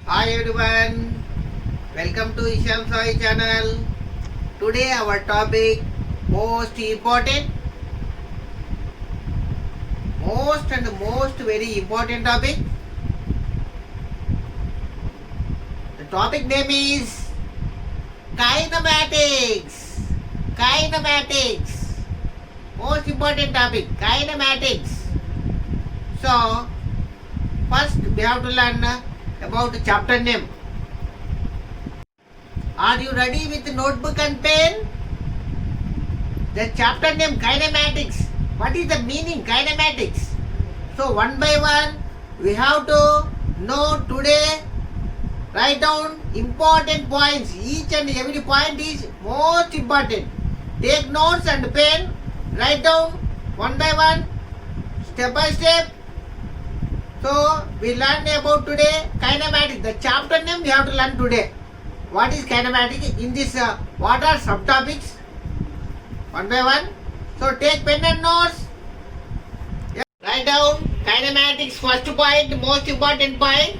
Hi everyone, welcome to Isham Sai channel. Today our topic most very important topic. The topic name is kinematics. Kinematics. Most important topic, kinematics. So first we have to learn about the chapter name. Are you ready with notebook and pen? The chapter name kinematics. What is the meaning kinematics? So one by one we have to know today. Write down important points. Each and every point is most important. Take notes and pen. Write down one by one, step by step. So we learn about today kinematics. The chapter name we have to learn today. What is kinematics? In this, what are subtopics? One by one. So take pen and notes. Yeah. Write down kinematics. First point, most important point.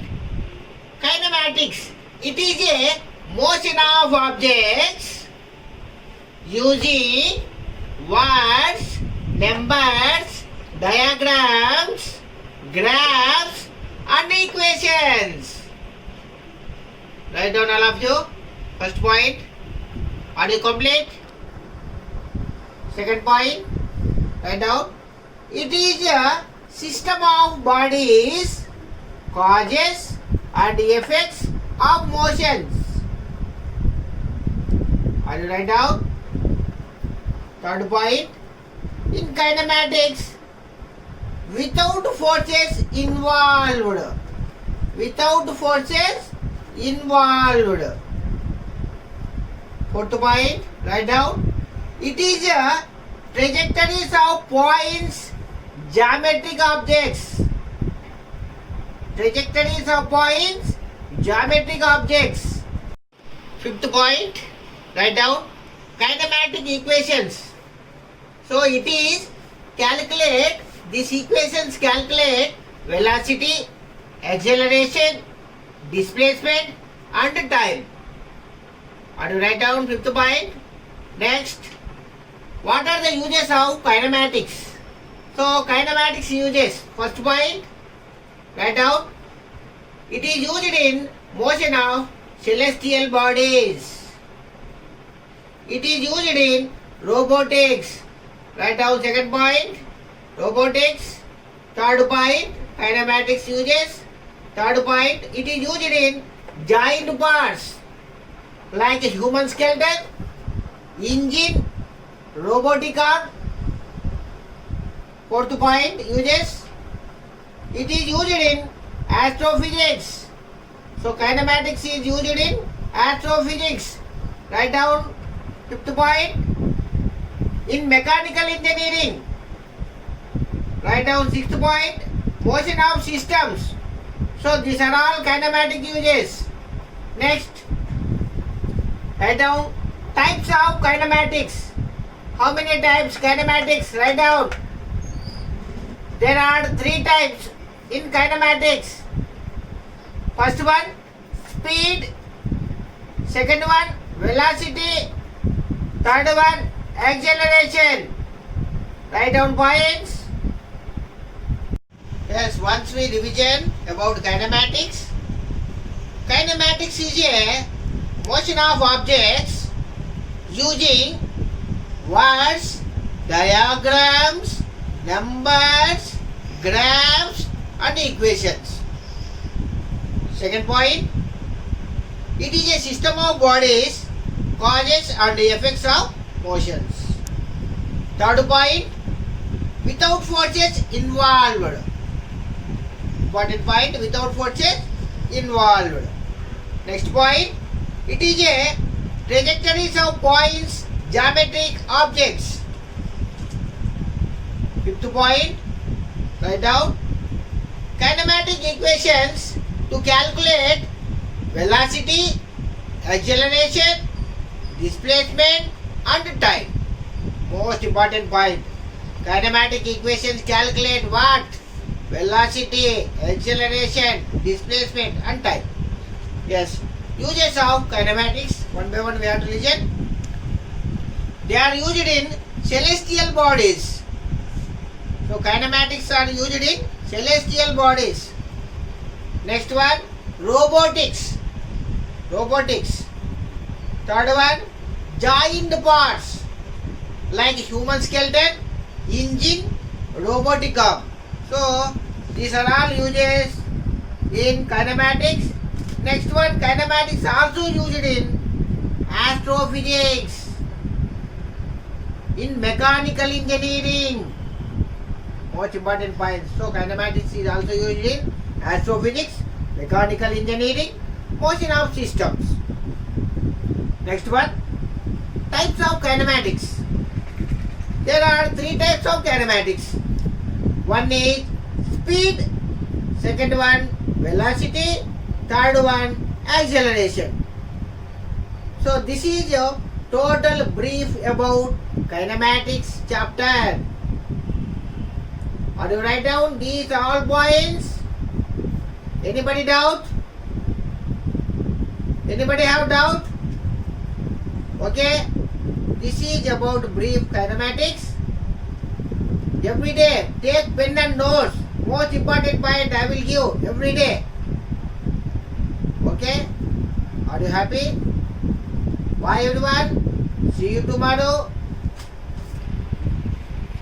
Kinematics. It is a motion of objects using words, numbers, diagrams, graphs and equations. Write down all of you. First point. Are you complete? Second point. Write down. It is a system of bodies, causes and effects of motions. Are you write down? Third point. In kinematics, without forces involved. Fourth point, write down. It is a trajectories of points, geometric objects. Fifth point, write down. Kinematic equations. So it is calculate. These equations calculate velocity, acceleration, displacement and time. Are you write down fifth point? Next, what are the uses of kinematics? So kinematics uses. First point, write down. It is used in motion of celestial bodies. It is used in robotics. Write down second point. Robotics. Third point, kinematics uses. Third point, it is used in joint parts like a human skeleton, engine, robotic arm. Fourth point, uses. It is used in astrophysics. So kinematics is used in astrophysics. Write down fifth point. In mechanical engineering. Write down sixth point. Motion of systems. So these are all kinematic uses. Next, write down types of kinematics. How many types kinematics? Write down. There are three types in kinematics. First one, speed. Second one, velocity. Third one, acceleration. Write down points. Yes, once we revision about kinematics. Kinematics is a motion of objects using words, diagrams, numbers, graphs and equations. Second point, it is a system of bodies, causes and effects of motions. Third point, without forces involved. Important point, without forces involved. Next point, it is a trajectories of points, geometric objects. Fifth point, write down. Kinematic equations to calculate velocity, acceleration, displacement and time. Most important point. Kinematic equations calculate what? Velocity, acceleration, displacement and time. Yes. Uses of kinematics. One by one we have to listen. They are used in celestial bodies. So kinematics are used in celestial bodies. Next one, robotics. Robotics. Third one, joint parts like human skeleton, engine, robotic arm. So these are all uses in kinematics. Next one, kinematics also used in astrophysics, in mechanical engineering. Most important points. So kinematics is also used in astrophysics, mechanical engineering, motion of systems. Next one, types of kinematics. There are three types of kinematics. One is speed, second one velocity, third one acceleration. So this is a total brief about kinematics chapter. Or you write down these all points. Anybody doubt? Anybody have doubt? Okay. This is about brief kinematics. Every day take pen and notes. Most important point I will give every day. Okay. Are you happy? Bye everyone. See you tomorrow.